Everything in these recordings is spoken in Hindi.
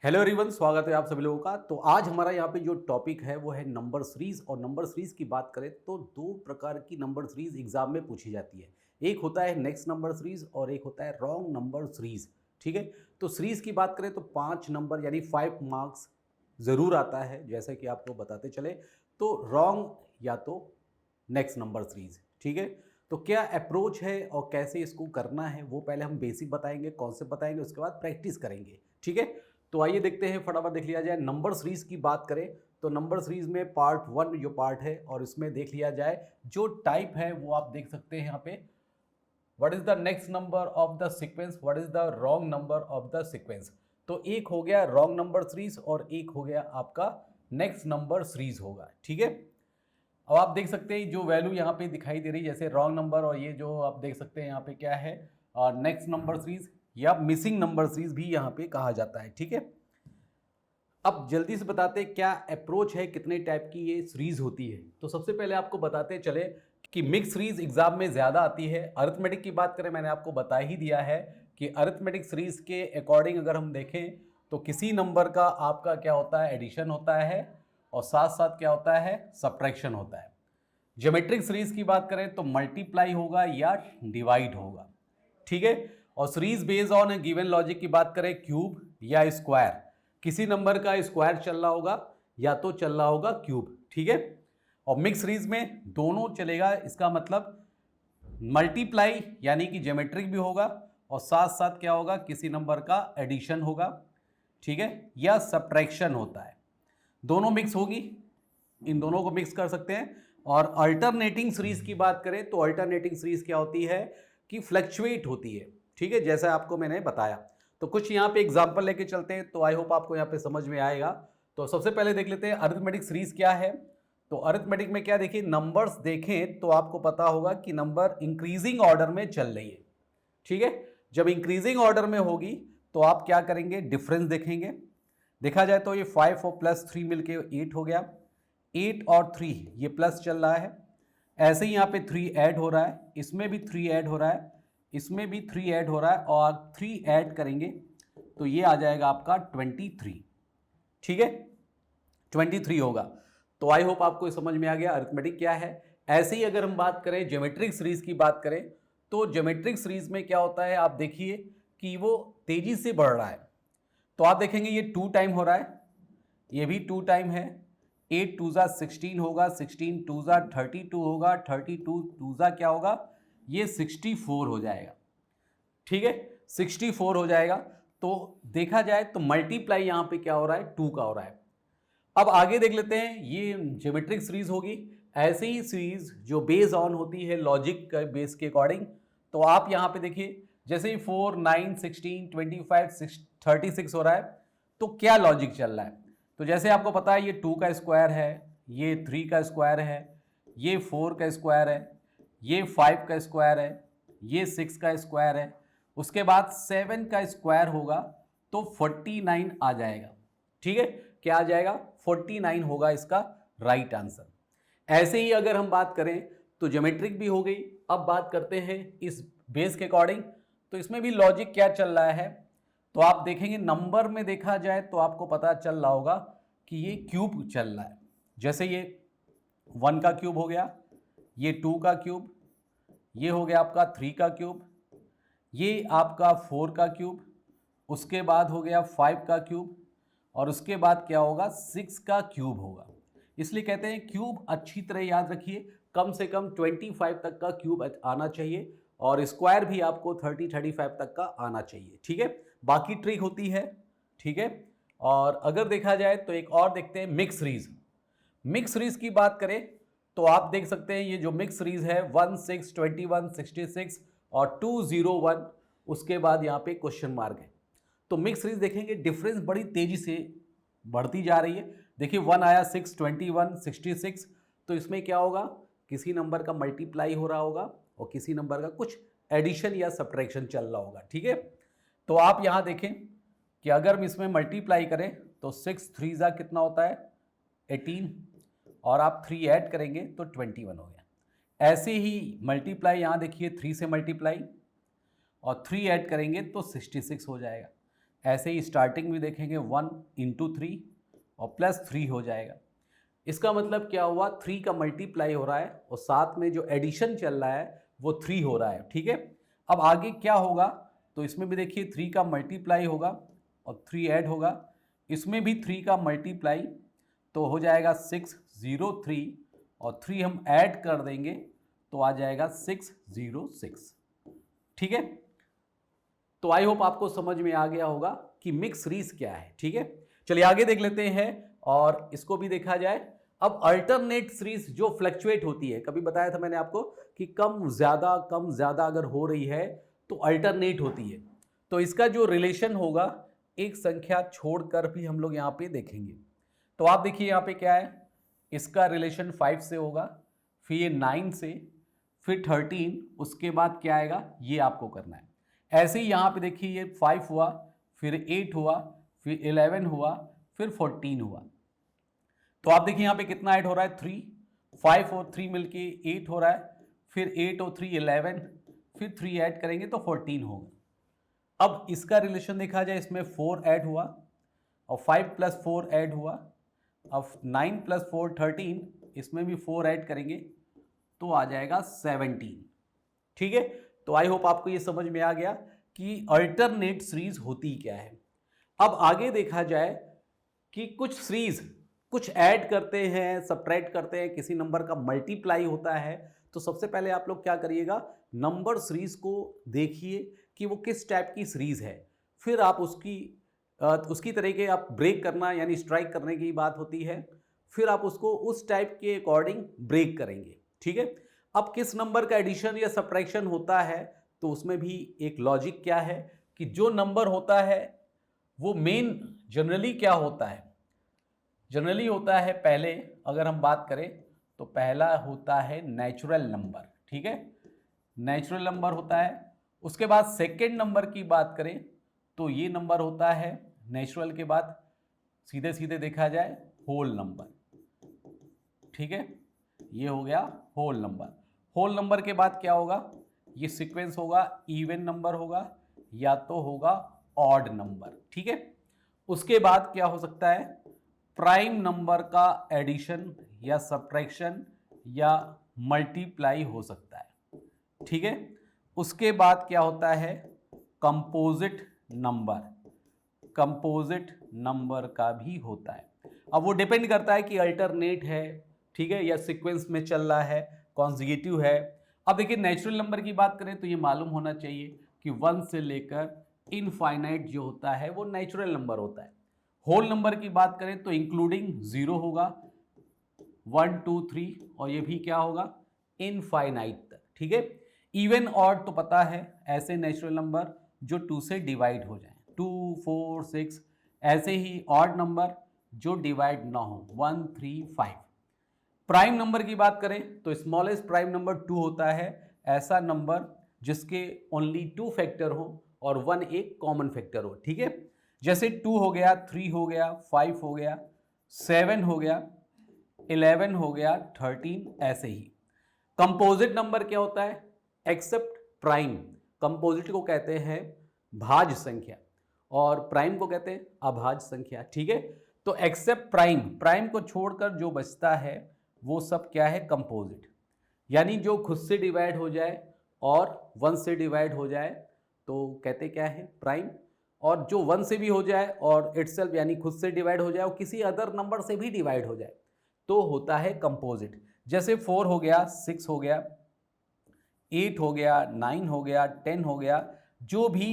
हेलो एवरीवन, स्वागत है आप सभी लोगों का। तो आज हमारा यहाँ पे जो टॉपिक है वो है नंबर सीरीज। और नंबर सीरीज की बात करें तो दो प्रकार की नंबर सीरीज एग्जाम में पूछी जाती है। एक होता है नेक्स्ट नंबर सीरीज और एक होता है रॉन्ग नंबर सीरीज। ठीक है, तो सीरीज की बात करें तो 5 नंबर यानी 5 मार्क्स ज़रूर आता है, जैसे कि आपको बताते चले। तो रॉन्ग या तो नेक्स्ट नंबर सीरीज। ठीक है, तो क्या अप्रोच है और कैसे इसको करना है वो पहले हम बेसिक बताएंगे, कॉन्सेप्ट बताएंगे, उसके बाद प्रैक्टिस करेंगे। ठीक है, तो आइए देखते हैं, फटाफट देख लिया जाए। नंबर सीरीज की बात करें तो नंबर सीरीज में पार्ट 1 जो पार्ट है और इसमें देख लिया जाए जो टाइप है वो आप देख सकते हैं यहाँ पे। What is the next number of the sequence, what is the wrong number of the sequence. तो एक हो गया रॉन्ग नंबर सीरीज और एक हो गया आपका नेक्स्ट नंबर सीरीज होगा। ठीक है, अब आप देख सकते हैं जो वैल्यू यहाँ पे दिखाई दे रही है, जैसे रॉन्ग नंबर, और ये जो आप देख सकते हैं यहाँ पे क्या है, नेक्स्ट नंबर सीरीज या मिसिंग नंबर सीरीज भी यहाँ पे कहा जाता है। ठीक है, अब जल्दी से बताते हैं क्या अप्रोच है, कितने टाइप की ये सीरीज होती है। तो सबसे पहले आपको बताते चले कि मिक्स सीरीज एग्जाम में ज़्यादा आती है। अरिथमेटिक की बात करें, मैंने आपको बता ही दिया है कि अरिथमेटिक सीरीज के अकॉर्डिंग अगर हम देखें तो किसी नंबर का आपका क्या होता है, एडिशन होता है, और साथ साथ क्या होता है, सब्ट्रैक्शन होता है। ज्योमेट्रिक सीरीज की बात करें तो मल्टीप्लाई होगा या डिवाइड होगा। ठीक है, और series based on given logic की बात करें क्यूब या स्क्वायर, किसी नंबर का स्क्वायर चल रहा होगा या तो चल रहा होगा क्यूब। ठीक है, और मिक्स सीरीज में दोनों चलेगा, इसका मतलब मल्टीप्लाई यानी कि ज्योमेट्रिक भी होगा और साथ साथ क्या होगा, किसी नंबर का एडिशन होगा। ठीक है, या सब्ट्रैक्शन होता है, दोनों मिक्स होगी, इन दोनों को मिक्स कर सकते हैं। और अल्टरनेटिंग सीरीज की बात करें तो अल्टरनेटिंग सीरीज क्या होती है कि फ्लक्चुएट होती है। ठीक है, जैसा आपको मैंने बताया। तो कुछ यहाँ पे एग्जांपल लेके चलते हैं, तो आई होप आपको यहाँ पे समझ में आएगा। तो सबसे पहले देख लेते हैं अरिथमेटिक सीरीज क्या है। तो अरिथमेटिक में क्या, देखिए नंबर्स देखें तो आपको पता होगा कि नंबर इंक्रीजिंग ऑर्डर में चल रही है। ठीक है, जब इंक्रीजिंग ऑर्डर में होगी तो आप क्या करेंगे, डिफरेंस देखेंगे। देखा जाए तो ये 5 और +3 मिलके 8 हो गया, 8 और 3 ये प्लस चल रहा है। ऐसे ही यहाँ पे 3 ऐड हो रहा है, इसमें भी 3 ऐड हो रहा है, इसमें भी 3 ऐड हो रहा है, और 3 ऐड करेंगे तो ये आ जाएगा आपका 23। ठीक है, 23 होगा। तो आई होप आपको समझ में आ गया अरिथमेटिक क्या है। ऐसे ही अगर हम बात करें ज्योमेट्रिक सीरीज की बात करें तो ज्योमेट्रिक सीरीज में क्या होता है, आप देखिए कि वो तेजी से बढ़ रहा है। तो आप देखेंगे ये 2 टाइम हो रहा है, ये भी 2 टाइम है। 8 2 ज़ा 16 होगा, 16 2 ज़ा 32 होगा, 32 2 ज़ा क्या होगा, ये 64 हो जाएगा। ठीक है, 64 हो जाएगा। तो देखा जाए तो मल्टीप्लाई यहाँ पे क्या हो रहा है, 2 का हो रहा है। अब आगे देख लेते हैं, ये ज्योमेट्रिक सीरीज होगी। ऐसे ही सीरीज जो बेस ऑन होती है लॉजिक के बेस के अकॉर्डिंग, तो आप यहाँ पे देखिए जैसे ही 4 9 16 25 36 हो रहा है, तो क्या लॉजिक चल रहा है। तो जैसे आपको पता है ये 2 का स्क्वायर है, ये 3 का स्क्वायर है, ये 4 का स्क्वायर है, ये 5 का स्क्वायर है, ये 6 का स्क्वायर है, उसके बाद 7 का स्क्वायर होगा तो 49 आ जाएगा। ठीक है, क्या आ जाएगा, 49 होगा इसका राइट आंसर। ऐसे ही अगर हम बात करें तो ज्योमेट्रिक भी हो गई। अब बात करते हैं इस बेस के अकॉर्डिंग, तो इसमें भी लॉजिक क्या चल रहा है। तो आप देखेंगे नंबर में देखा जाए तो आपको पता चल रहा होगा कि ये क्यूब चल रहा है। जैसे ये 1 का क्यूब हो गया, ये 2 का क्यूब, ये हो गया आपका 3 का क्यूब, ये आपका 4 का क्यूब, उसके बाद हो गया 5 का क्यूब, और उसके बाद क्या होगा, 6 का क्यूब होगा। इसलिए कहते हैं क्यूब अच्छी तरह याद रखिए, कम से कम 25 तक का क्यूब आना चाहिए, और स्क्वायर भी आपको 30-35 तक का आना चाहिए। ठीक है, बाकी ट्रिक होती है। ठीक है, और अगर देखा जाए तो एक और देखते हैं मिक्स सीरीज। मिक्स सीरीज की बात करें तो आप देख सकते हैं ये जो मिक्स सीरीज है 1 6 21 66 और 201, उसके बाद यहाँ पे क्वेश्चन मार्क है। तो मिक्स सीरीज देखेंगे डिफरेंस बड़ी तेजी से बढ़ती जा रही है। देखिए 1 आया, 6 21 66, तो इसमें क्या होगा, किसी नंबर का मल्टीप्लाई हो रहा होगा और किसी नंबर का कुछ एडिशन या सब्ट्रैक्शन चल रहा होगा। ठीक है, तो आप यहाँ देखें कि अगर हम इसमें मल्टीप्लाई करें तो 6 3 ज़ा कितना होता है, 18, और आप 3 ऐड करेंगे तो 21 हो गया। ऐसे ही मल्टीप्लाई यहाँ देखिए 3 से मल्टीप्लाई और 3 ऐड करेंगे तो 66 हो जाएगा। ऐसे ही स्टार्टिंग भी देखेंगे 1 इंटू 3 और प्लस 3 हो जाएगा। इसका मतलब क्या हुआ, 3 का मल्टीप्लाई हो रहा है और साथ में जो एडिशन चल रहा है वो 3 हो रहा है। ठीक है, अब आगे क्या होगा, तो इसमें भी देखिए 3 का मल्टीप्लाई होगा और 3 ऐड होगा, इसमें भी 3 का मल्टीप्लाई, तो हो जाएगा 603 और 3 हम ऐड कर देंगे तो आ जाएगा 606। ठीक है, तो आई होप आपको समझ में आ गया होगा कि मिक्स सीरीज क्या है। ठीक है, चलिए आगे देख लेते हैं और इसको भी देखा जाए। अब अल्टरनेट सीरीज जो फ्लक्चुएट होती है, कभी बताया था मैंने आपको कि कम ज्यादा अगर हो रही है तो अल्टरनेट होती है। तो इसका जो रिलेशन होगा एक संख्या छोड़कर भी हम लोग यहाँ पे देखेंगे। तो आप देखिए यहाँ पे क्या है, इसका रिलेशन 5 से होगा, फिर ये 9 से, फिर 13, उसके बाद क्या आएगा ये आपको करना है। ऐसे ही यहाँ पे देखिए ये 5 हुआ, फिर 8 हुआ, फिर 11 हुआ, फिर 14 हुआ। तो आप देखिए यहाँ पे कितना ऐड हो रहा है, 3, 5 और 3 मिलके 8 हो रहा है, फिर 8 और 3 11, फिर 3 ऐड करेंगे तो 14 होगा। अब इसका रिलेशन देखा जाए, इसमें 4 ऐड हुआ और 5 प्लस 4 ऐड हुआ, अब 9 प्लस 4 13, इसमें भी 4 ऐड करेंगे तो आ जाएगा 17। ठीक है, तो आई होप आपको ये समझ में आ गया कि अल्टरनेट सीरीज होती क्या है। अब आगे देखा जाए कि कुछ सीरीज कुछ ऐड करते हैं, सब्ट्रैक्ट करते हैं, किसी नंबर का मल्टीप्लाई होता है। तो सबसे पहले आप लोग क्या करिएगा, नंबर सीरीज को देखिए कि वो किस टाइप की सीरीज है, फिर आप उसकी तरीके आप ब्रेक करना यानी स्ट्राइक करने की बात होती है, फिर आप उसको उस टाइप के अकॉर्डिंग ब्रेक करेंगे। ठीक है, अब किस नंबर का एडिशन या सब्ट्रैक्शन होता है तो उसमें भी एक लॉजिक क्या है कि जो नंबर होता है वो मेन जनरली क्या होता है, जनरली होता है, पहले अगर हम बात करें तो पहला होता है नेचुरल नंबर। ठीक है, नेचुरल नंबर होता है। उसके बाद सेकेंड नंबर की बात करें तो ये नंबर होता है नेचुरल के बाद सीधे सीधे देखा जाए होल नंबर। ठीक है, ये हो गया होल नंबर। होल नंबर के बाद क्या होगा, ये सीक्वेंस होगा, इवन नंबर होगा या तो होगा ऑड नंबर। ठीक है, उसके बाद क्या हो सकता है, प्राइम नंबर का एडिशन या सब्ट्रैक्शन या मल्टीप्लाई हो सकता है। ठीक है, उसके बाद क्या होता है, कंपोजिट नंबर, कंपोजिट नंबर का भी होता है। अब वो डिपेंड करता है कि अल्टरनेट है, ठीक है, या सीक्वेंस में चल रहा है, कॉन्जिगेटिव है। अब देखिए नेचुरल नंबर की बात करें तो ये मालूम होना चाहिए कि 1 से लेकर इनफाइनाइट जो होता है वो नेचुरल नंबर होता है। होल नंबर की बात करें तो इंक्लूडिंग 0 होगा, 1 2 3 और ये भी क्या होगा इनफाइनाइट तक। ठीक है, इवन ऑड तो पता है, ऐसे नेचुरल नंबर जो 2 से डिवाइड हो जाए, 2 4 6, ऐसे ही ऑड नंबर जो डिवाइड ना हो, 1 3 5। प्राइम नंबर की बात करें तो स्मॉलेस्ट प्राइम नंबर 2 होता है, ऐसा नंबर जिसके ओनली 2 फैक्टर हो और 1 एक कॉमन फैक्टर हो। ठीक है, जैसे 2 हो गया, 3 हो गया, 5 हो गया, 7 हो गया, 11 हो गया, 13, ऐसे ही। कंपोजिट नंबर क्या होता है, एक्सेप्ट प्राइम, कंपोजिट को कहते हैं भाज्य संख्या और प्राइम को कहते हैं अभाज्य संख्या। ठीक है, तो एक्सेप्ट प्राइम, प्राइम को छोड़कर जो बचता है वो सब क्या है, कंपोजिट, यानी जो खुद से डिवाइड हो जाए और 1 से डिवाइड हो जाए तो कहते क्या है प्राइम, और जो 1 से भी हो जाए और इटसेल्फ यानी खुद से डिवाइड हो जाए और किसी अदर नंबर से भी डिवाइड हो जाए तो होता है कंपोजिट। जैसे 4 हो गया, 6 हो गया, 8 हो गया, 9 हो गया, 10 हो गया, जो भी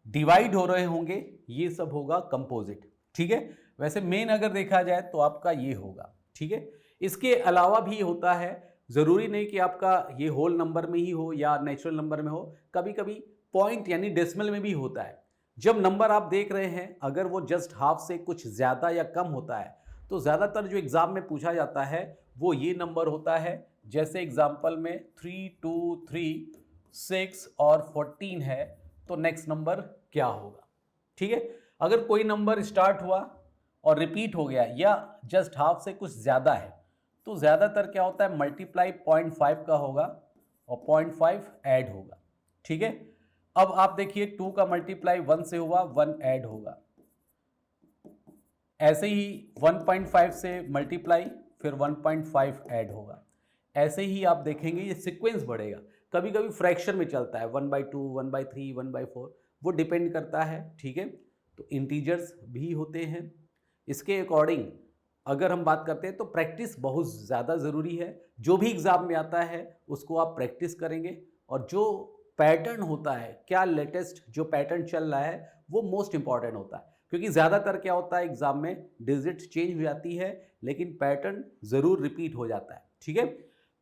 डिवाइड हो रहे होंगे ये सब होगा कंपोजिट। ठीक है, वैसे मेन अगर देखा जाए तो आपका ये होगा। ठीक है, इसके अलावा भी होता है, ज़रूरी नहीं कि आपका ये होल नंबर में ही हो या नेचुरल नंबर में हो, कभी कभी पॉइंट यानी डेसिमल में भी होता है। जब नंबर आप देख रहे हैं अगर वो जस्ट हाफ से कुछ ज़्यादा या कम होता है तो ज़्यादातर जो एग्ज़ाम में पूछा जाता है वो ये नंबर होता है। जैसे एग्जाम्पल में 3 2 3 6 और 14 है तो नेक्स्ट नंबर क्या होगा। ठीक है, अगर कोई नंबर स्टार्ट हुआ और रिपीट हो गया या जस्ट हाफ से कुछ ज़्यादा है तो ज़्यादातर क्या होता है, मल्टीप्लाई 0.5 का होगा और 0.5 ऐड होगा। ठीक है, अब आप देखिए 2 का मल्टीप्लाई 1 से हुआ, 1 ऐड होगा। ऐसे ही 1.5 से मल्टीप्लाई फिर 1.5 ऐड होगा। ऐसे ही आप देखेंगे ये सीक्वेंस बढ़ेगा। कभी कभी फ्रैक्शन में चलता है 1/2, 1/3, 1/4, वो डिपेंड करता है। ठीक है, तो इंटीजर्स भी होते हैं। इसके अकॉर्डिंग अगर हम बात करते हैं तो प्रैक्टिस बहुत ज़्यादा ज़रूरी है। जो भी एग्ज़ाम में आता है उसको आप प्रैक्टिस करेंगे, और जो पैटर्न होता है, क्या लेटेस्ट जो पैटर्न चल रहा है, वो मोस्ट इंपॉर्टेंट होता है। क्योंकि ज़्यादातर क्या होता है एग्ज़ाम में डिजिट चेंज हो जाती है, लेकिन पैटर्न ज़रूर रिपीट हो जाता है। ठीक है,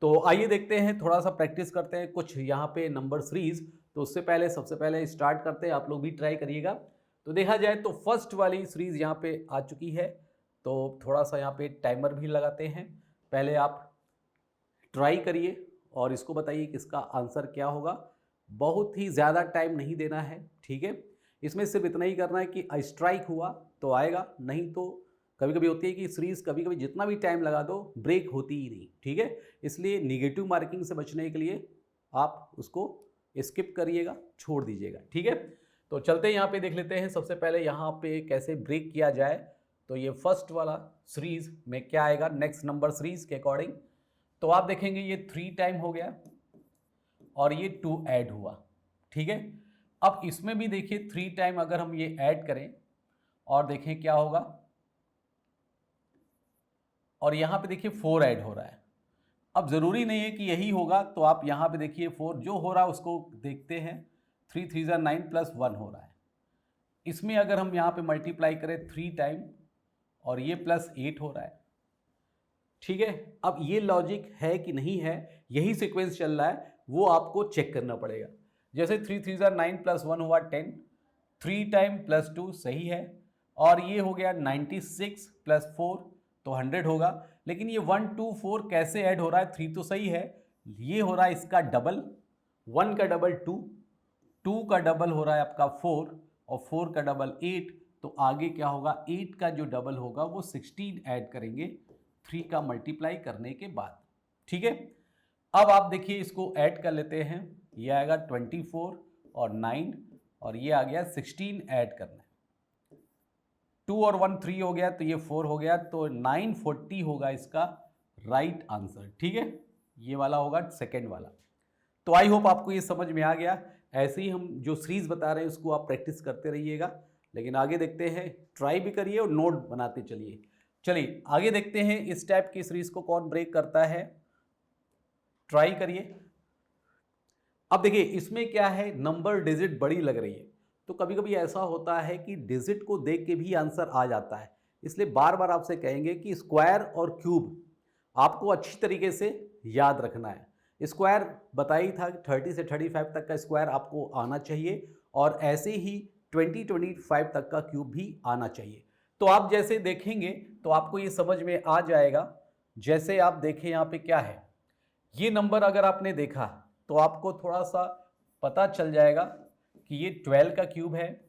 तो आइए देखते हैं, थोड़ा सा प्रैक्टिस करते हैं कुछ यहाँ पे नंबर सीरीज। तो उससे पहले सबसे पहले स्टार्ट करते हैं, आप लोग भी ट्राई करिएगा। तो देखा जाए तो फर्स्ट वाली सीरीज यहाँ पे आ चुकी है, तो थोड़ा सा यहाँ पे टाइमर भी लगाते हैं। पहले आप ट्राई करिए और इसको बताइए कि इसका आंसर क्या होगा। बहुत ही ज़्यादा टाइम नहीं देना है। ठीक है, इसमें सिर्फ इतना ही करना है कि स्ट्राइक हुआ तो आएगा, नहीं तो कभी कभी होती है कि सीरीज कभी कभी जितना भी टाइम लगा दो ब्रेक होती ही नहीं। ठीक है, इसलिए निगेटिव मार्किंग से बचने के लिए आप उसको स्किप करिएगा, छोड़ दीजिएगा। ठीक है, तो चलते हैं यहाँ पे देख लेते हैं सबसे पहले यहाँ पे कैसे ब्रेक किया जाए। तो ये फर्स्ट वाला सीरीज में क्या आएगा नेक्स्ट नंबर सीरीज के अकॉर्डिंग, तो आप देखेंगे ये 3 टाइम हो गया और ये 2 ऐड हुआ। ठीक है, अब इसमें भी देखिए 3 टाइम अगर हम ये ऐड करें और देखें क्या होगा, और यहाँ पे देखिए 4 ऐड हो रहा है। अब ज़रूरी नहीं है कि यही होगा, तो आप यहाँ पे देखिए 4 जो हो रहा है उसको देखते हैं। 3 3 9 प्लस 1 हो रहा है। इसमें अगर हम यहाँ पे मल्टीप्लाई करें 3 टाइम और ये प्लस 8 हो रहा है। ठीक है, अब ये लॉजिक है कि नहीं है, यही सीक्वेंस चल रहा है, वो आपको चेक करना पड़ेगा। जैसे 3 3 9 प्लस 1 हुआ 10, 3 टाइम प्लस 2 सही है, और ये हो गया 96 प्लस 4 तो 100 होगा। लेकिन ये 1 2 4 कैसे ऐड हो रहा है, 3 तो सही है, ये हो रहा है इसका डबल, 1 का डबल 2, 2 का डबल हो रहा है आपका 4, और 4 का डबल 8, तो आगे क्या होगा 8 का जो डबल होगा वो 16 ऐड करेंगे 3 का मल्टीप्लाई करने के बाद। ठीक है, अब आप देखिए इसको ऐड कर लेते हैं, ये आएगा 24 और 9, और ये आ गया 16 ऐड करना है। 2 और 1 3 हो गया, तो ये 4 हो गया, तो 940 होगा इसका राइट आंसर। ठीक है, ये वाला होगा सेकेंड वाला। तो आई होप आपको ये समझ में आ गया। ऐसे ही हम जो सीरीज बता रहे हैं उसको आप प्रैक्टिस करते रहिएगा। लेकिन आगे देखते हैं, ट्राई भी करिए और नोट बनाते चलिए। चलिए आगे देखते हैं इस टाइप की सीरीज को कौन ब्रेक करता है, ट्राई करिए। अब देखिए इसमें क्या है, नंबर डिजिट बड़ी लग रही है, तो कभी कभी ऐसा होता है कि डिजिट को देख के भी आंसर आ जाता है। इसलिए बार बार आपसे कहेंगे कि स्क्वायर और क्यूब आपको अच्छी तरीके से याद रखना है। स्क्वायर बताई था कि 30 से 35 तक का स्क्वायर आपको आना चाहिए, और ऐसे ही 20-25 तक का क्यूब भी आना चाहिए। तो आप जैसे देखेंगे तो आपको ये समझ में आ जाएगा। जैसे आप देखें यहाँ पे क्या है, ये नंबर अगर आपने देखा तो आपको थोड़ा सा पता चल जाएगा कि ये 12 का क्यूब है,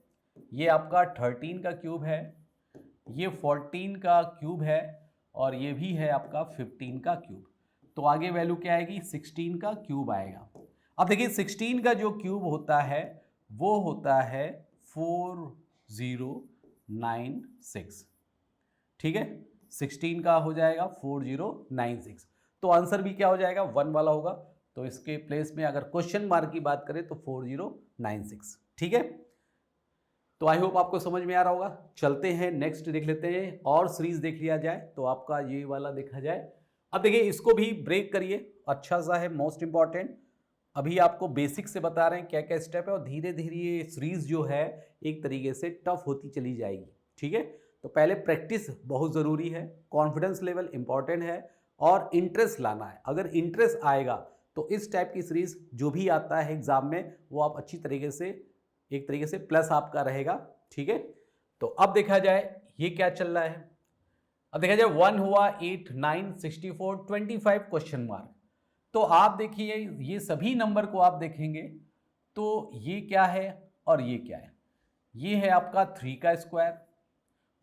ये आपका 13 का क्यूब है, ये 14 का क्यूब है, और ये भी है आपका 15 का क्यूब। तो आगे वैल्यू क्या आएगी, 16 का क्यूब आएगा। अब देखिए 16 का जो क्यूब होता है वो होता है 4096। ठीक है, 16 का हो जाएगा 4096, तो आंसर भी क्या हो जाएगा 1 वाला होगा। तो इसके प्लेस में अगर क्वेश्चन मार्क की बात करें तो 4096। ठीक है, तो आई होप आपको समझ में आ रहा होगा। चलते हैं नेक्स्ट देख लेते हैं, और सीरीज देख लिया जाए तो आपका ये वाला देखा जाए। अब देखिए इसको भी ब्रेक करिए, अच्छा सा है, मोस्ट इंपॉर्टेंट। अभी आपको बेसिक से बता रहे हैं क्या क्या स्टेप है, और धीरे धीरे ये सीरीज जो है एक तरीके से टफ होती चली जाएगी। ठीक है, तो पहले प्रैक्टिस बहुत ज़रूरी है, कॉन्फिडेंस लेवल इंपॉर्टेंट है, और इंटरेस्ट लाना है। अगर इंटरेस्ट आएगा तो इस टाइप की सीरीज जो भी आता है एग्जाम में वो आप अच्छी तरीके से, एक तरीके से प्लस आपका रहेगा। ठीक है, तो अब देखा जाए ये क्या चल रहा है। अब देखा जाए 1 हुआ, 8 9 64 25 क्वेश्चन मार्क। तो आप देखिए ये सभी नंबर को आप देखेंगे तो ये क्या है और ये क्या है, ये है आपका 3 का स्क्वायर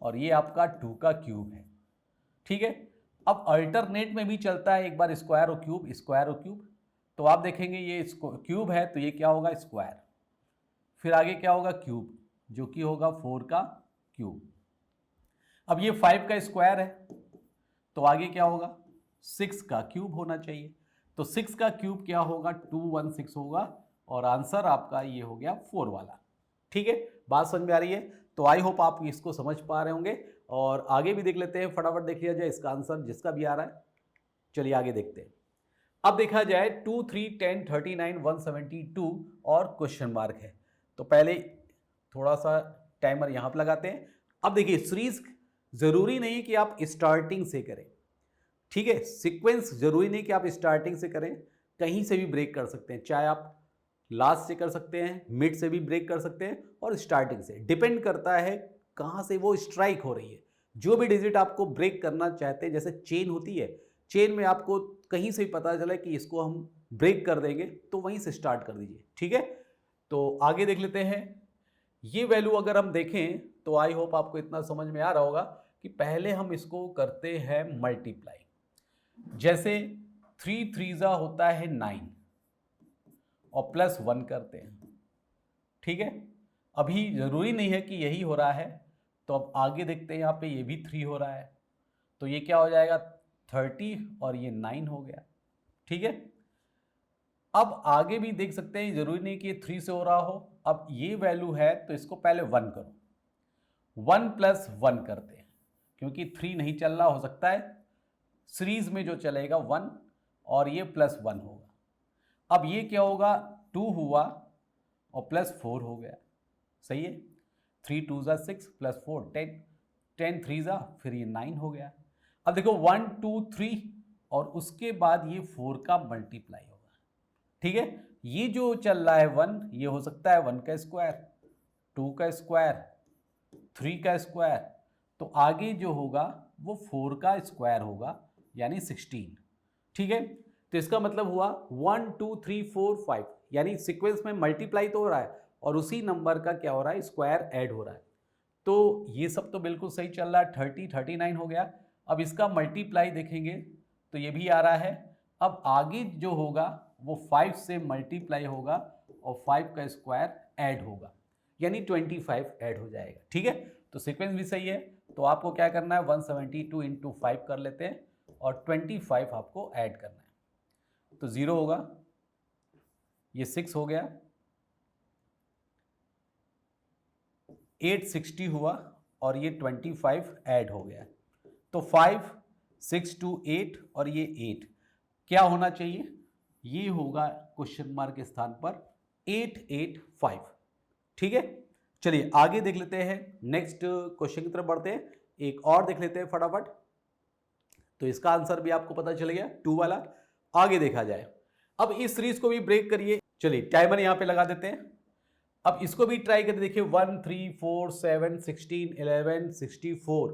और ये आपका 2 का क्यूब है। ठीक है, अब अल्टरनेट में भी चलता है, एक बार स्क्वायर और क्यूब, स्क्वायर और क्यूब। तो आप देखेंगे ये क्यूब है तो ये क्या होगा स्क्वायर, फिर आगे क्या होगा क्यूब, जो कि होगा 4 का क्यूब। अब ये 5 का स्क्वायर है तो आगे क्या होगा 6 का क्यूब होना चाहिए। तो 6 का क्यूब क्या होगा 216 होगा और आंसर आपका ये हो गया 4 वाला। ठीक है, बात समझ में आ रही है? तो आई होप आप इसको समझ पा रहे होंगे और आगे भी देख लेते हैं, फटाफट देख लिया जाए इसका आंसर जिसका भी आ रहा है। चलिए आगे देखते हैं। अब देखा जाए 2, 3, 10, 39, 172 और क्वेश्चन मार्क है। तो पहले थोड़ा सा टाइमर यहां पर लगाते हैं। अब देखिए सीरीज जरूरी नहीं कि आप स्टार्टिंग से करें, ठीक है, सीक्वेंस जरूरी नहीं कि आप स्टार्टिंग से करें, कहीं से भी ब्रेक कर सकते हैं, चाहे आप लास्ट से कर सकते हैं, मिड से भी ब्रेक कर सकते हैं और स्टार्टिंग से, डिपेंड करता है कहां से वो स्ट्राइक हो रही है। जो भी डिजिट आपको ब्रेक करना चाहते हैं, जैसे चेन होती है, चेन में आपको कहीं से भी पता चला कि इसको हम ब्रेक कर देंगे तो वहीं से स्टार्ट कर दीजिए। ठीक है, तो आगे देख लेते हैं। ये वैल्यू अगर हम देखें तो आई होप आपको इतना समझ में आ रहा होगा कि पहले हम इसको करते हैं मल्टीप्लाई। जैसे 3 3 होता है 9 और +1 करते हैं। ठीक है, अभी जरूरी नहीं है कि यही हो रहा है, तो अब आगे देखते हैं। यहाँ पे ये भी 3 हो रहा है तो ये क्या हो जाएगा 30 और ये 9 हो गया। ठीक है, अब आगे भी देख सकते हैं, जरूरी नहीं कि ये 3 से हो रहा हो। अब ये वैल्यू है तो इसको पहले 1 करो, 1 + 1 करते हैं क्योंकि 3 नहीं चल रहा, हो सकता है सीरीज में जो चलेगा 1 और ये +1 होगा। अब ये क्या होगा 2 हुआ और +4 हो गया। सही है, 3 2 6 +4 10, 10 3 फिर ये 9 हो गया। अब देखो 1 2 3 और उसके बाद ये 4 का मल्टीप्लाई होगा। ठीक है, ये जो चल रहा है 1, ये हो सकता है 1 का स्क्वायर, 2 का स्क्वायर, 3 का स्क्वायर, तो आगे जो होगा वो 4 का स्क्वायर होगा यानी 16। ठीक है, तो इसका मतलब हुआ 1 2 3 4 5, यानी सीक्वेंस में मल्टीप्लाई तो हो रहा है और उसी नंबर का क्या हो रहा है स्क्वायर ऐड हो रहा है। तो ये सब तो बिल्कुल सही चल रहा है, 30 39 हो गया। अब इसका मल्टीप्लाई देखेंगे तो ये भी आ रहा है। अब आगे जो होगा वो 5 से मल्टीप्लाई होगा और 5 का स्क्वायर ऐड होगा यानी 25 ऐड हो जाएगा। ठीक है, तो सीक्वेंस भी सही है। तो आपको क्या करना है 172 × 5 कर लेते हैं और 25 आपको ऐड करना है, तो 0 होगा, ये 6 हो गया, 860 हुआ और ये 25 ऐड हो गया। तो 5 6 2 8 और ये 8 क्या होना चाहिए, ये होगा क्वेश्चन मार्क के स्थान पर 885। ठीक है, चलिए आगे देख लेते हैं, नेक्स्ट क्वेश्चन की तरफ बढ़ते हैं। एक और देख लेते हैं फटाफट, तो इसका आंसर भी आपको पता चल गया 2 वाला। आगे देखा जाए, अब इस सीरीज को भी ब्रेक करिए। चलिए टाइमर यहां पे लगा देते हैं, अब इसको भी ट्राई करके देखिए 1 3 4 7 16 11 64।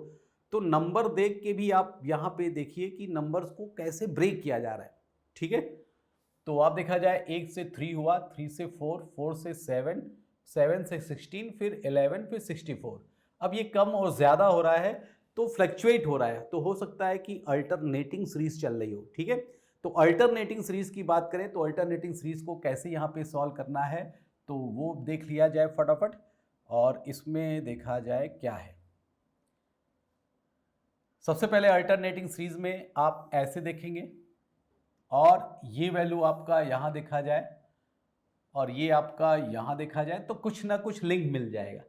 तो नंबर देख के भी आप यहां पे देखिए कि नंबर्स को कैसे ब्रेक किया जा रहा है। ठीक है, तो आप देखा जाए 1 से 3 हुआ, 3 से 4, 4 से 7, 7 से 16, फिर 11, फिर 64। अब ये कम और ज्यादा हो रहा है तो फ्लक्चुएट हो रहा है, तो हो सकता है कि अल्टरनेटिंग सीरीज चल रही हो। ठीक है, तो अल्टरनेटिंग सीरीज की बात करें तो अल्टरनेटिंग सीरीज को कैसे यहाँ पे सॉल्व करना है तो वो देख लिया जाए फटाफट। और इसमें देखा जाए क्या है, सबसे पहले अल्टरनेटिंग सीरीज में आप ऐसे देखेंगे और ये वैल्यू आपका यहाँ देखा जाए और ये आपका यहाँ देखा जाए तो कुछ ना कुछ लिंक मिल जाएगा।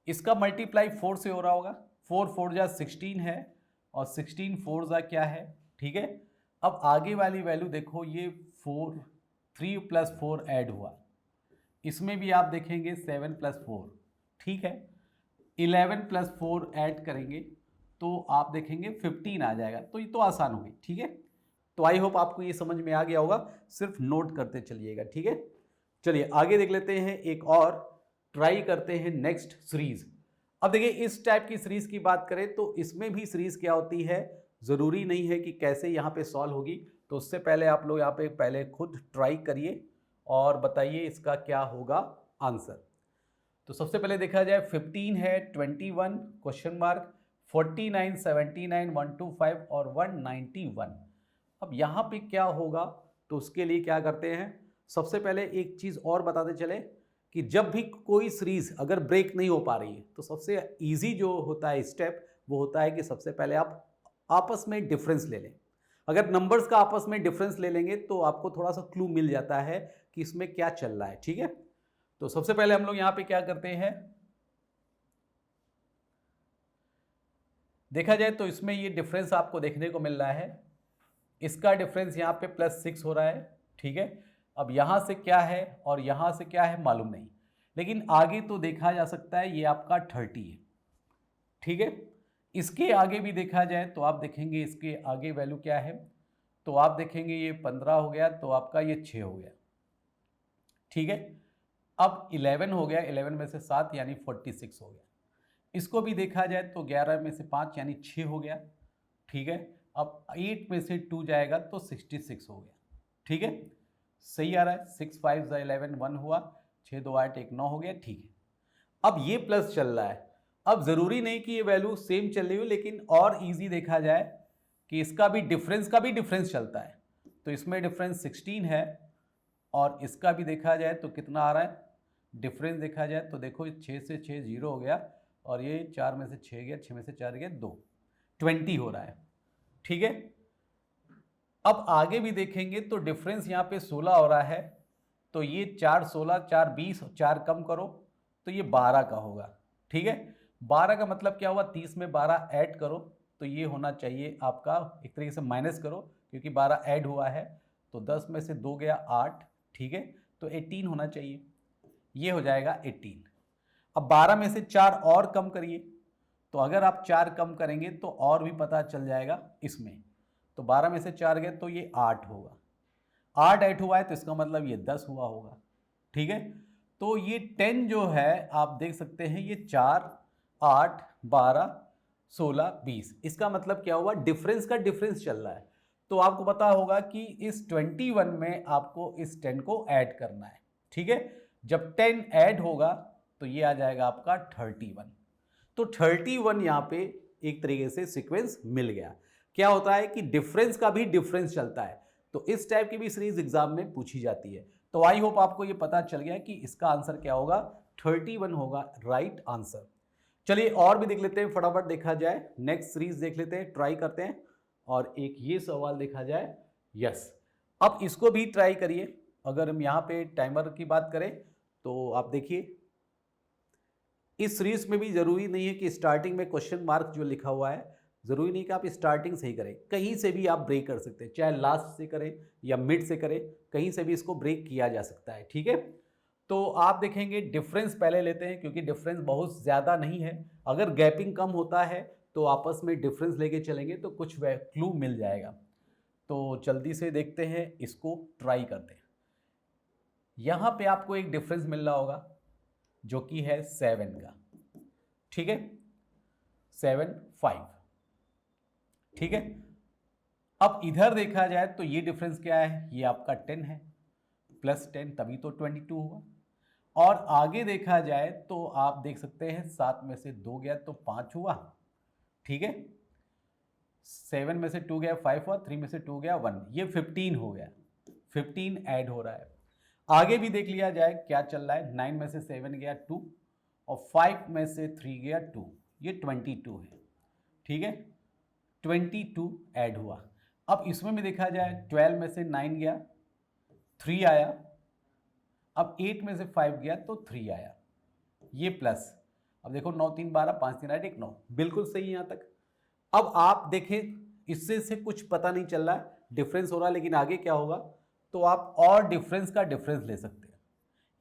इसका मल्टीप्लाई 4 से हो रहा होगा, 4 4 जा 16 है और 16 4 जा क्या है। ठीक है, अब आगे वाली वैल्यू देखो, ये 4 3 + 4 ऐड हुआ, इसमें भी आप देखेंगे 7 + 4। ठीक है, 11 + 4 ऐड करेंगे तो आप देखेंगे 15 आ जाएगा, तो ये तो आसान होगी। ठीक है, तो आई होप आपको ये समझ में आ गया होगा, सिर्फ नोट करते चलिएगा। ठीक है, चलिए आगे देख लेते हैं, एक और ट्राई करते हैं नेक्स्ट सीरीज। अब देखिए इस टाइप की सीरीज की बात करें तो इसमें भी सीरीज क्या होती है, जरूरी नहीं है कि कैसे यहाँ पे सॉल्व होगी। तो उससे पहले आप लोग यहाँ पे पहले खुद ट्राई करिए और बताइए इसका क्या होगा आंसर। तो सबसे पहले देखा जाए 15 है, 21 क्वेश्चन मार्क, 49 79 125 और 191। अब यहाँ पे क्या होगा तो उसके लिए क्या करते हैं, सबसे पहले एक चीज़ और बताते चले कि जब भी कोई सीरीज अगर ब्रेक नहीं हो पा रही है तो सबसे इजी जो होता है स्टेप वो होता है कि सबसे पहले आप आपस में डिफरेंस ले लें। अगर नंबर्स का आपस में डिफरेंस ले लेंगे तो आपको थोड़ा सा क्लू मिल जाता है कि इसमें क्या चल रहा है। ठीक है, तो सबसे पहले हम लोग यहां पे क्या करते हैं, देखा जाए तो इसमें ये डिफरेंस आपको देखने को मिल रहा है, इसका डिफरेंस यहाँ पे +6 हो रहा है। ठीक है, अब यहाँ से क्या है और यहाँ से क्या है मालूम नहीं, लेकिन आगे तो देखा जा सकता है ये आपका 30 है। ठीक है, इसके आगे भी देखा जाए तो आप देखेंगे इसके आगे वैल्यू क्या है, तो आप देखेंगे ये 15 हो गया, तो आपका ये 6 हो गया। ठीक है, अब 11 हो गया, 11 में से 7 यानी 46 हो गया। इसको भी देखा जाए तो 11 में से 5 यानी 6 हो गया। ठीक है, अब 8 में से 2 जाएगा तो 66 हो गया। ठीक है, सही आ रहा है, 6 5 11 1 हुआ, 6 2 8 1 9 हो गया। ठीक है, अब ये प्लस चल रहा है, अब ज़रूरी नहीं कि ये वैल्यू सेम चल रही हो, लेकिन और इजी देखा जाए कि इसका भी डिफरेंस चलता है। तो इसमें डिफरेंस 16 है और इसका भी देखा जाए तो कितना आ रहा है डिफरेंस, देखा जाए तो देखो 6 से 6 0 हो गया और ये 4 में से 6 गया, 6 में से 4 गया 2, 20 हो रहा है। ठीक है, अब आगे भी देखेंगे तो डिफरेंस यहाँ पे 16 हो रहा है, तो ये 4 16 4 20, 4 कम करो तो ये 12 का होगा। ठीक है, 12 का मतलब क्या हुआ, 30 में 12 ऐड करो तो ये होना चाहिए आपका, एक तरीके से माइनस करो क्योंकि 12 ऐड हुआ है, तो 10 में से 2 गया 8। ठीक है, तो 18 होना चाहिए, ये हो जाएगा 18। अब 12 में से 4 और कम करिए, तो अगर आप 4 कम करेंगे तो और भी पता चल जाएगा इसमें, तो 12 में से 4 गए तो ये 8 होगा, 8 ऐड हुआ है तो इसका मतलब ये 10 हुआ होगा। ठीक है, तो ये 10 जो है आप देख सकते हैं, ये 4 8 12 16 20, इसका मतलब क्या हुआ, डिफरेंस का डिफरेंस चल रहा है। तो आपको पता होगा कि इस 21 में आपको इस 10 को ऐड करना है। ठीक है, जब 10 ऐड होगा तो ये आ जाएगा आपका 31। तो 31 यहाँ पे एक तरीके से सीक्वेंस मिल गया। क्या होता है कि डिफरेंस का भी डिफरेंस चलता है, तो इस टाइप की भी सीरीज एग्जाम में पूछी जाती है। तो आई होप आपको ये पता चल गया कि इसका आंसर क्या होगा, 31 होगा राइट आंसर। चलिए और भी देख लेते हैं, फटाफट देखा जाए, नेक्स्ट सीरीज देख लेते हैं, ट्राई करते हैं। और एक ये सवाल देखा जाए, यस, अब इसको भी ट्राई करिए। अगर हम यहाँ पे टाइमर की बात करें तो आप देखिए, इस सीरीज में भी जरूरी नहीं है कि स्टार्टिंग में क्वेश्चन मार्क जो लिखा हुआ है, जरूरी नहीं कि आप स्टार्टिंग से ही करें, कहीं से भी आप ब्रेक कर सकते हैं, चाहे लास्ट से करें या मिड से करें, कहीं से भी इसको ब्रेक किया जा सकता है। ठीक है, तो आप देखेंगे डिफरेंस पहले लेते हैं क्योंकि डिफरेंस बहुत ज़्यादा नहीं है, अगर गैपिंग कम होता है तो आपस में डिफरेंस लेके चलेंगे तो कुछ क्लू मिल जाएगा। तो जल्दी से देखते हैं, इसको ट्राई करते हैं। यहाँ पे आपको एक डिफरेंस मिल रहा होगा जो कि है 7 का। ठीक है, 7 5। ठीक है, अब इधर देखा जाए तो ये डिफरेंस क्या है, ये आपका 10 है, +10 तभी तो 22 हुआ। और आगे देखा जाए तो आप देख सकते हैं 7 में से 2 गया तो 5 हुआ। ठीक है, 7 में से 2 गया 5 हुआ, 3 में से 2 गया 1, ये 15 हो गया, 15 ऐड हो रहा है। आगे भी देख लिया जाए क्या चल रहा है, 9 में से 7 गया 2 और 5 में से 3 गया 2, ये 22 है। ठीक है, 22 ऐड हुआ। अब इसमें भी देखा जाए 12 में से 9 गया 3 आया, अब 8 में से 5 गया तो 3 आया, ये प्लस। अब देखो 9 3 12, 5 3 8 1 9, बिल्कुल सही यहाँ तक। अब आप देखें इससे से कुछ पता नहीं चल रहा है, डिफरेंस हो रहा है, लेकिन आगे क्या होगा, तो आप और डिफरेंस का डिफरेंस ले सकते हैं।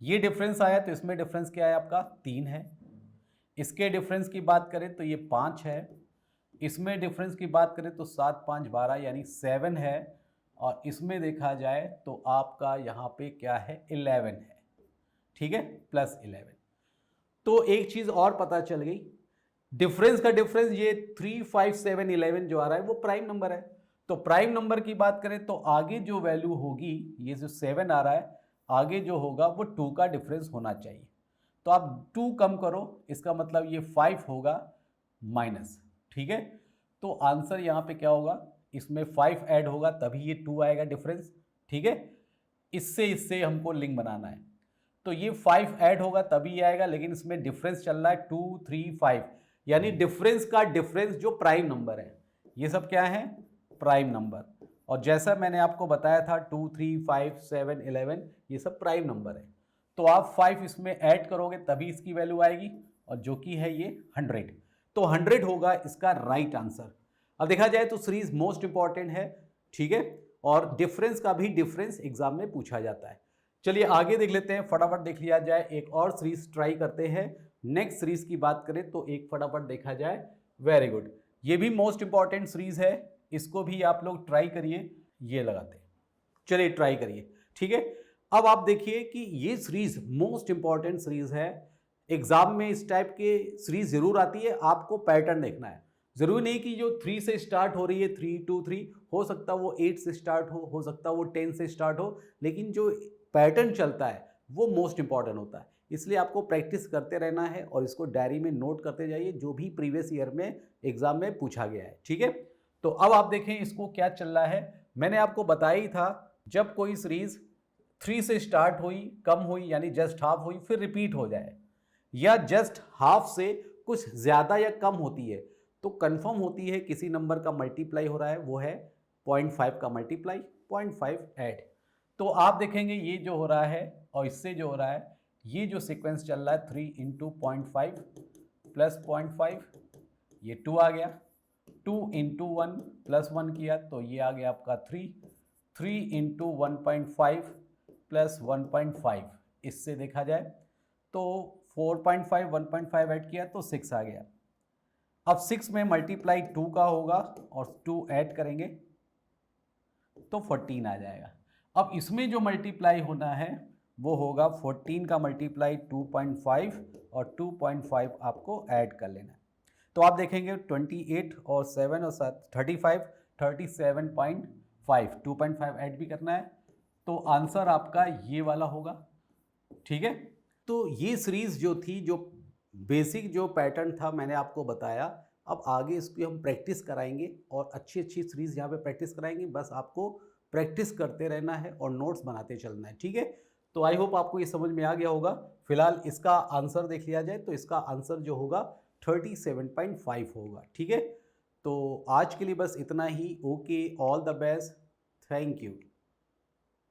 ये डिफरेंस आया तो इसमें डिफरेंस क्या है आपका 3 है, इसके डिफरेंस की बात करें तो ये 5 है, इसमें डिफरेंस की बात करें तो 7 5 12 यानी 7 है, और इसमें देखा जाए तो आपका यहाँ पे क्या है 11 है। ठीक है, +11। तो एक चीज़ और पता चल गई, डिफरेंस का डिफरेंस ये 3 5 7 11 जो आ रहा है वो प्राइम नंबर है। तो प्राइम नंबर की बात करें तो आगे जो वैल्यू होगी, ये जो 7 आ रहा है, आगे जो होगा वो 2 का डिफरेंस होना चाहिए। तो आप 2 कम करो, इसका मतलब ये 5 होगा माइनस। ठीक है, तो आंसर यहाँ पे क्या होगा, इसमें 5 ऐड होगा तभी ये 2 आएगा डिफरेंस। ठीक है, इससे हमको लिंक बनाना है। तो ये 5 ऐड होगा तभी आएगा, लेकिन इसमें डिफरेंस चल रहा है 2 3 5, यानी डिफरेंस का डिफरेंस जो प्राइम नंबर है, ये सब क्या है, प्राइम नंबर। और जैसा मैंने आपको बताया था 2 3 5 7 11 ये सब प्राइम नंबर है। तो आप 5 इसमें ऐड करोगे तभी इसकी वैल्यू आएगी, और जो कि है ये 100। तो 100 होगा इसका राइट आंसर। अब देखा जाए तो सीरीज मोस्ट इंपॉर्टेंट है, ठीक है, और डिफरेंस का भी डिफरेंस एग्जाम में पूछा जाता है। चलिए आगे देख लेते हैं, फटाफट देख लिया जाए, एक और सीरीज ट्राई करते हैं। नेक्स्ट सीरीज की बात करें तो एक फटाफट देखा जाए, वेरी गुड, ये भी मोस्ट इंपॉर्टेंट सीरीज है, इसको भी आप लोग ट्राई करिए। ये लगाते हैं, चलिए ट्राई करिए, ठीक है। अब आप देखिए कि ये सीरीज मोस्ट इंपॉर्टेंट सीरीज है, एग्जाम में इस टाइप के सीरीज जरूर आती है, आपको पैटर्न देखना है। जरूरी नहीं कि जो 3 से स्टार्ट हो रही है 3 2 3, हो सकता वो 8 से स्टार्ट हो सकता वो 10 से स्टार्ट हो, लेकिन जो पैटर्न चलता है वो मोस्ट इंपॉर्टेंट होता है। इसलिए आपको प्रैक्टिस करते रहना है और इसको डायरी में नोट करते जाइए, जो भी प्रीवियस ईयर में एग्जाम में पूछा गया है, ठीक है। तो अब आप देखें इसको क्या चल रहा है, मैंने आपको बताया ही था, जब कोई सीरीज 3 से स्टार्ट हुई, कम हुई यानी जस्ट हाफ हुई, फिर रिपीट हो जाए, या जस्ट हाफ से कुछ ज़्यादा या कम होती है, तो कंफर्म होती है किसी नंबर का मल्टीप्लाई हो रहा है, वो है 0.5 का मल्टीप्लाई, 0.5 ऐड। तो आप देखेंगे ये जो हो रहा है और इससे जो हो रहा है, ये जो सीक्वेंस चल रहा है 3 इंटू 0.5 प्लस 0.5, ये 2 आ गया, 2 इंटू 1 प्लस 1 किया तो ये आ गया आपका 3, 3 इंटू 1.5 प्लस 1.5, इससे देखा जाए तो 4.5 1.5 ऐड किया तो 6 आ गया। अब 6 में मल्टीप्लाई 2 का होगा और 2 ऐड करेंगे तो 14 आ जाएगा। अब इसमें जो मल्टीप्लाई होना है वो होगा 14 का मल्टीप्लाई 2.5 और 2.5 आपको ऐड कर लेना है। तो आप देखेंगे 28 और 7 और 7 35, 37.5, 2.5 ऐड भी करना है, तो आंसर आपका ये वाला होगा, ठीक है। तो ये सीरीज जो थी, जो बेसिक जो पैटर्न था मैंने आपको बताया, अब आगे इसकी हम प्रैक्टिस कराएंगे और अच्छी अच्छी सीरीज यहाँ पे प्रैक्टिस कराएंगे, बस आपको प्रैक्टिस करते रहना है और नोट्स बनाते चलना है, ठीक है। तो आई होप आपको ये समझ में आ गया होगा। फिलहाल इसका आंसर देख लिया जाए तो इसका आंसर जो होगा 37.5 होगा, ठीक है। तो आज के लिए बस इतना ही, okay, all the best, thank you.